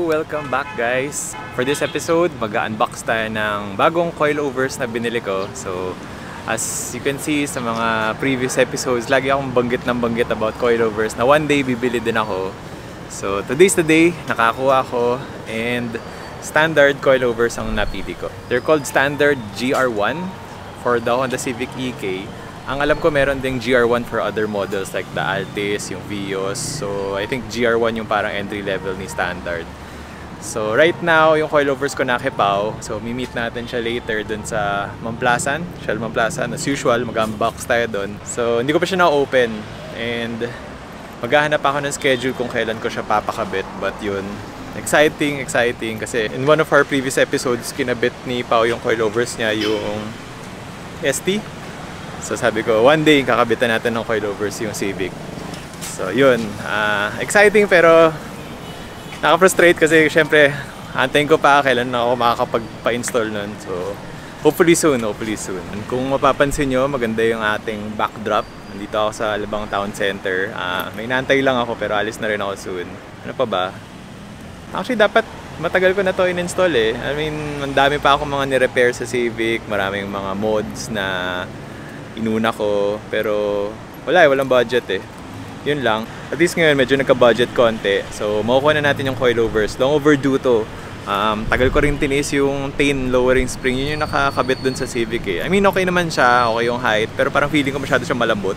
Welcome back guys! For this episode, mag-unbox tayo ng bagong coilovers na binili ko. So, as you can see sa mga previous episodes, lagi akong banggit about coilovers na one day bibili din ako. So, today's the day, nakakuha ako and standard coilovers ang napili ko. They're called standard GR1 for the Honda Civic EK. Ang alam ko meron ding GR1 for other models like the Altis, yung Vios. So I think GR1 yung parang entry level ni standard. So right now, yung coilovers ko nakipaw. So mi-meet natin siya later dun sa Mamplasan, Shell Mamplasan. As usual, mag-unbox tayo dun. So hindi ko pa siya na-open and maghahanap ako ng schedule kung kailan ko siya papakabit. But yun, exciting kasi in one of our previous episodes, kinabit ni Pao yung coilovers niya, yung ST. So sabi ko, one day kakabitan natin ng coilovers yung Civic. So yun, exciting pero naka-frustrate kasi syempre antayin ko pa kailan ako makakapagpa-install nun. So hopefully soon. Kung mapapansin nyo, maganda yung ating backdrop. Nandito ako sa Alabang Town Center. May inaantay lang ako pero alis na rin ako soon. Ano pa ba? Actually dapat matagal ko na to in-install eh. I mean, mandami pa ako mga ni-repair sa Civic. Maraming mga mods na inuna ko, pero walang budget eh. Yun lang. At least ngayon medyo nagka-budget konti. So makukuha na natin yung coilovers. Long overdue to. Tagal ko rin tinis yung Tain lowering spring. Yun yung nakakabit dun sa Civic eh. I mean okay naman siya, okay yung height, pero parang feeling ko masyado siyang malambot.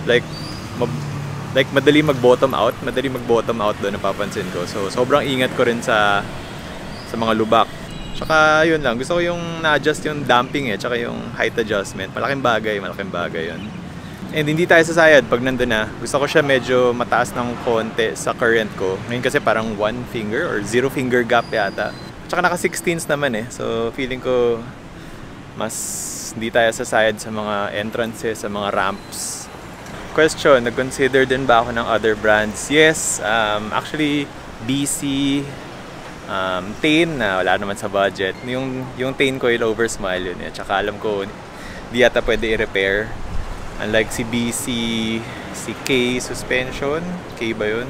Like madali mag-bottom out doon, napapansin ko. So sobrang ingat ko rin sa mga lubak. Tsaka yun lang, gusto ko yung na-adjust yung damping eh, tsaka yung height adjustment. Malaking bagay yun. And hindi tayo sasayad pag nandun na. Gusto ko siya medyo mataas ng konti sa current ko. Ngayon kasi parang 1 finger or 0 finger gap yata. Tsaka naka 16s naman eh. So feeling ko mas hindi tayo sasayad sa mga entrances, sa mga ramps. Question, nag-consider din ba ako ng other brands? Yes, actually BC, Tain na wala naman sa budget. Yung Tain coilovers mahal yun eh. Tsaka alam ko di yata pwede i-repair. Unlike si BC, si K suspension, K ba yun?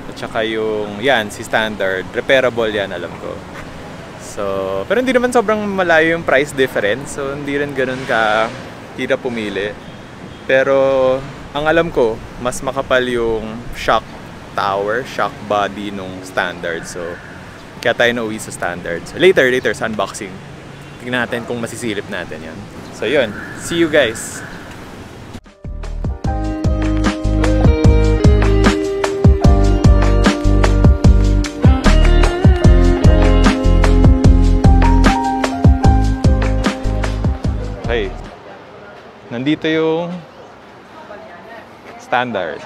At saka yung si standard, repairable yan alam ko. So, pero hindi naman sobrang malayo yung price difference. So hindi rin ganun ka hirap pumili. Pero ang alam ko, mas makapal yung shock tower, shock body nung standard. So kaya tayo nauwi sa standard. So later sa unboxing, tingnan natin kung masisilip natin yan. So yun, see you guys! Okay, nandito yung standard.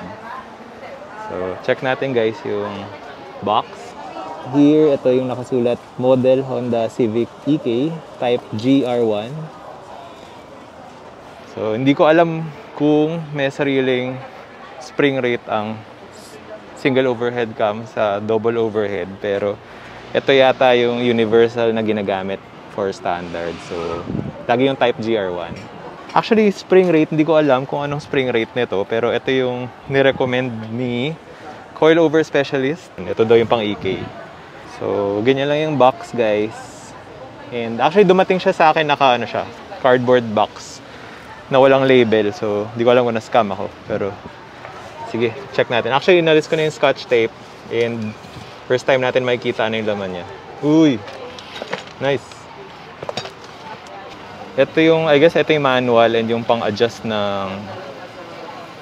So check natin guys yung box. Here, ito yung nakasulat model Honda Civic EK type GR1. So, hindi ko alam kung may sariling spring rate ang single overhead cam sa double overhead. Pero, ito yata yung universal na ginagamit for standard. So, lagi yung type GR1. Actually, spring rate, hindi ko alam kung anong spring rate nito. Pero, ito yung nirecommend ni coilover specialist. Ito daw yung pang EK. So, ganyan lang yung box, guys. And actually, dumating siya sa akin siya, cardboard box na walang label. So, hindi ko alam kung na-scam ako. Pero, sige, check natin. Actually, inalis ko na yung scotch tape. And, first time natin makikita ano yung laman niya. Uy! Nice! Ito yung, I guess, ito yung manual and yung pang-adjust ng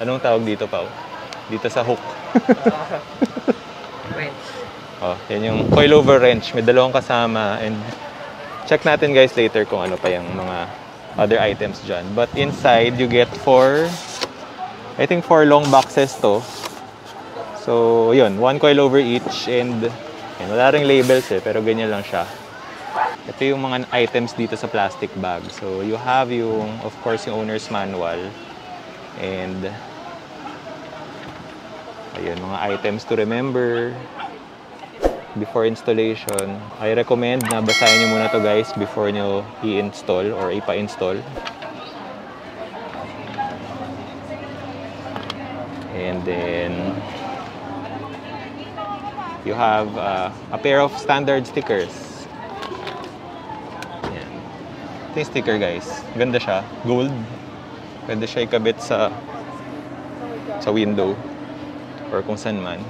anong tawag dito, Pao? Dito sa hook. Oh, yan yung coilover wrench. May dalawang kasama. And check natin guys later kung ano pa yung mga other items dyan. But inside, you get I think 4 long boxes to. So, yun. 1 coilover each. And wala ring labels eh. Pero ganyan lang siya. Ito yung mga items dito sa plastic bag. So, you have yung, of course, yung owner's manual. And ayun, mga items to remember before installation. I recommend na basahin nyo muna to guys before nyo i-install or ipa-install. And then you have a pair of standard stickers. Ayan. Ito yung sticker guys. Ganda siya. Gold. Pwede siya ikabit sa window or kung saan man.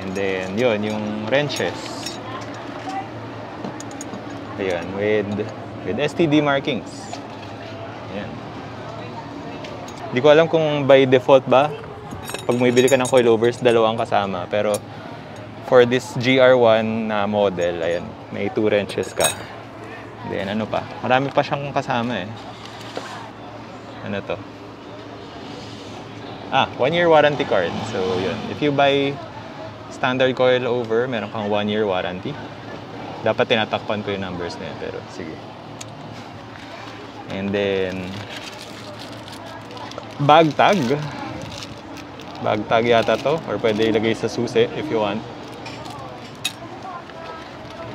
And then, yun, yung wrenches. Ayan, with STD markings. Ayan. Hindi ko alam kung by default ba, pag bumibili ka ng coilovers, dalawang kasama. Pero, for this GR1 na model, ayan, may 2 wrenches ka. Then, ano pa? Marami pa siyang kasama eh. Ano to? 1-year warranty card. So, yun. If you buy standard coilover, meron kang 1-year warranty. Dapat tinatakpan ko yung numbers na yun, pero sige. And then, bag tag. Bag tag yata to, or pwede ilagay sa susi if you want.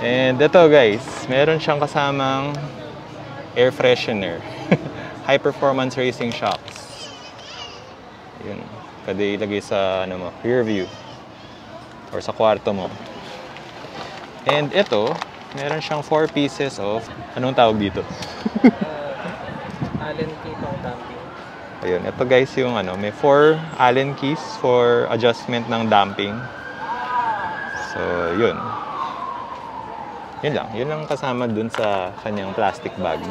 And ito guys, meron siyang kasamang air freshener. High performance racing shocks. Yun, pwede ilagay sa ano mo, rear view or sa kwarto mo. And ito, meron siyang 4 pieces of, anong tawag dito? Allen key pang damping. Ayun, ito guys yung ano, may 4 Allen keys for adjustment ng damping. So, yun. Yun lang kasama dun sa kanyang plastic bag.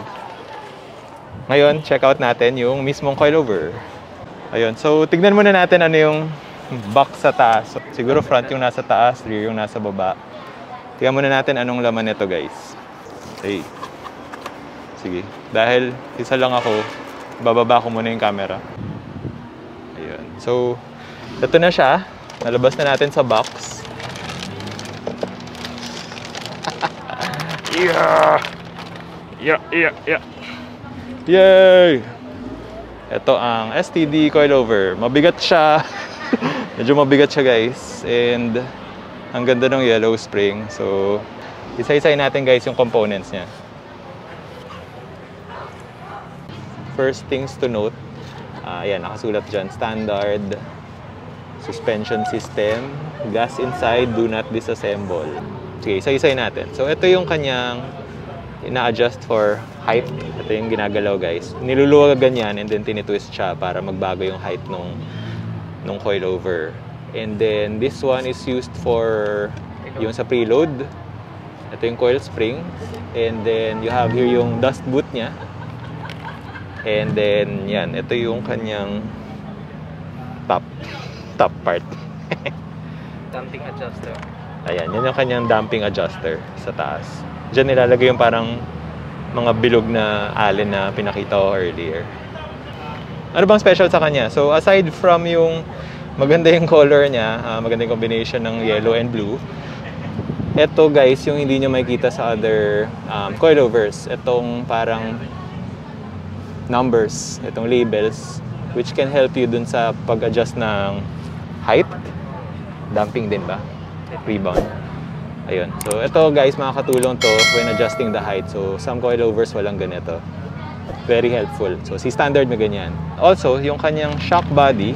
Ngayon, check out natin yung mismong coilover. Ayun, so tignan muna natin ano yung box sa taas. So, siguro front yung nasa taas, rear yung nasa baba. Tignan muna natin anong laman nito guys. Okay. Sige, dahil isa lang ako, bababa ko muna yung camera. Ayun. So, ito na siya. Nalabas na natin sa box. Yeah! Yay! Ito ang STD coilover. Mabigat siya. Medyo mabigat siya guys. And ang ganda ng yellow spring. So, isa-isayin natin guys yung components niya. First things to note, ayan, nakasulat dyan, standard suspension system, gas inside, do not disassemble. Sige, isa-isayin natin. So, ito yung kanyang ina-adjust for height. Ito yung ginagalaw guys. Niluluwagan yan and then tinitwist siya para magbago yung height nung coilover. And then, this one is used for yung sa preload. Ito yung coil spring. And then, you have here yung dust boot niya. And then, yan. Ito yung kanyang top part. Damping adjuster. Ayan, yan yung kanyang damping adjuster sa taas. Diyan nilalagay yung parang mga bilog na allen na pinakita ko earlier. Ano bang special sa kanya? So, aside from yung maganda yung color niya, maganda yung combination ng yellow and blue, ito guys, yung hindi nyo makikita sa other coilovers. Itong parang numbers, itong labels, which can help you dun sa pag-adjust ng height. Damping din ba? Rebound. Ayun. So, ito guys, makakatulong to when adjusting the height. So, some coilovers walang ganito. Very helpful. So, si standard may ganyan. Also, yung kanyang shock body,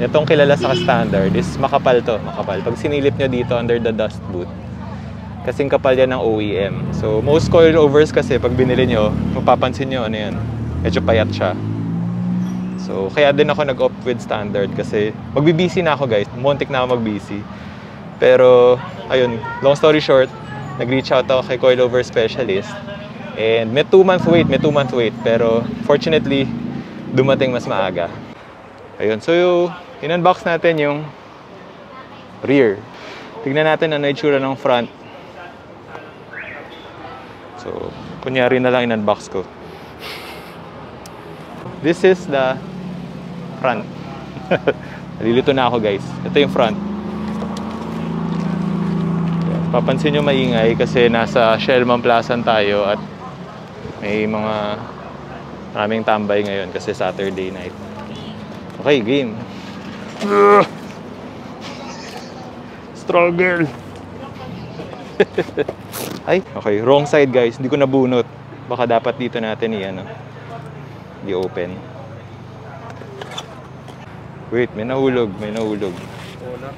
itong kilala sa standard is makapal to. Makapal. Pag sinilip nyo dito under the dust boot, kasing kapal yan ng OEM. So, most coilovers kasi pag binili nyo, mapapansin nyo ano yan. Medyo payat siya. So, kaya din ako nag-opt with standard kasi magbi-busy na ako guys. Muntik na ako mag-busy. Pero, ayun, long story short, nag-reach out ako kay coilover specialist. And may 2-month wait. Pero, fortunately, dumating mas maaga. Ayun, so in-unbox natin yung rear. Tignan natin ano yung itsura ng front. So, kunyari na lang in-unbox ko. This is the front. Nalilito na ako guys. Ito yung front. Papansin nyo maingay kasi nasa Shellman Plaza tayo at may maraming tambay ngayon kasi Saturday night. Okay, game. Struggle. Ay, okay, wrong side guys. Hindi ko nabunot. Baka dapat dito natin i-open. Wait, may nahulog, may nahulog. Una.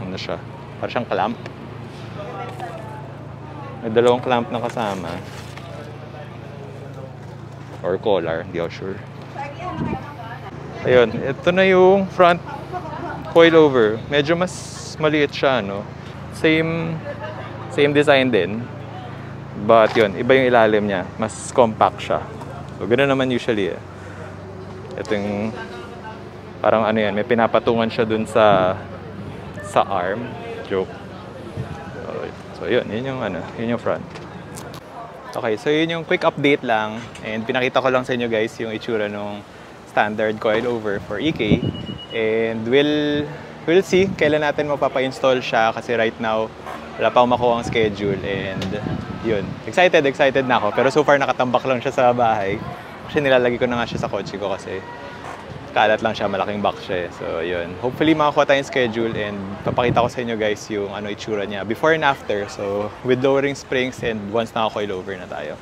Ano siya? Parang siyang clamp. May dalawang clamp na kasama. Or collar, hindi ako sure. Ayun, ito na yung front coilover. Medyo mas maliit siya, no? Same design din. But yun, iba yung ilalim niya. Mas compact siya. So, ganoon naman usually eh. Ito yung parang ano yan, may pinapatungan siya dun sa arm. Joke. So yun yung ano, yun yung front. Okay, so yun yung quick update lang. And pinakita ko lang sa inyo guys yung itsura ng standard coilover for EK. And we'll see kailan natin mapapa-install siya kasi right now wala pa akong makuha ang schedule. And yun, excited na ako. Pero so far nakatambak lang siya sa bahay. Kasi nilalagay ko na nga siya sa kotse ko kasi kalat lang siya, malaking box siya. So, yun. Hopefully, makakuha tayong schedule and papakita ko sa inyo guys yung ano itsura niya before and after. So, with lowering springs and once naka-coil over na tayo.